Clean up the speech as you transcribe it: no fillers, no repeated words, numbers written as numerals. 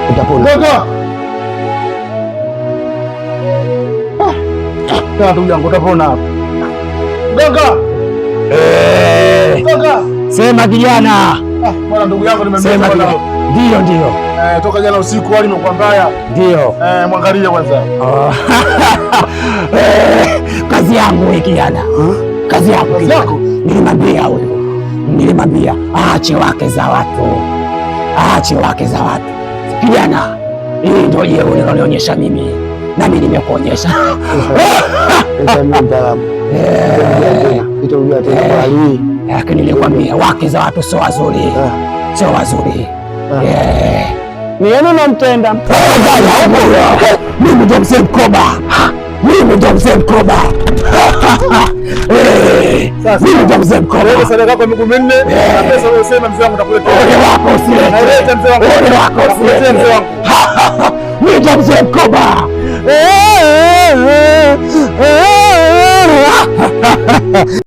utapona. Ndugu yangu utapona. Sema kijana. Bwana ndugu yangu nimemsema. Ndio. Toka jana usiku hali imekuwa mbaya. Ndio. Mwangalie kwanza. Kazi yangu wewe kijana. Kazi yako. Nilimwambia aache wake za watu. Kijana, hii ndio jeuri unanionyesha mimi. Nami nimekuonyesha. Lakini nilikwambia wake za watu sio wazuri. Nieno namtenda. Mimi ndo mzee Mkoba. Mimi ndo mzee Mkoba. Wewe sadaka yako miguu minne na pesa unasema mzee wangu atakuletea. Ole wako usilete. Naileta mzee wangu. Ole wako usilete. Mzee wangu. Mimi ndo mzee Mkoba.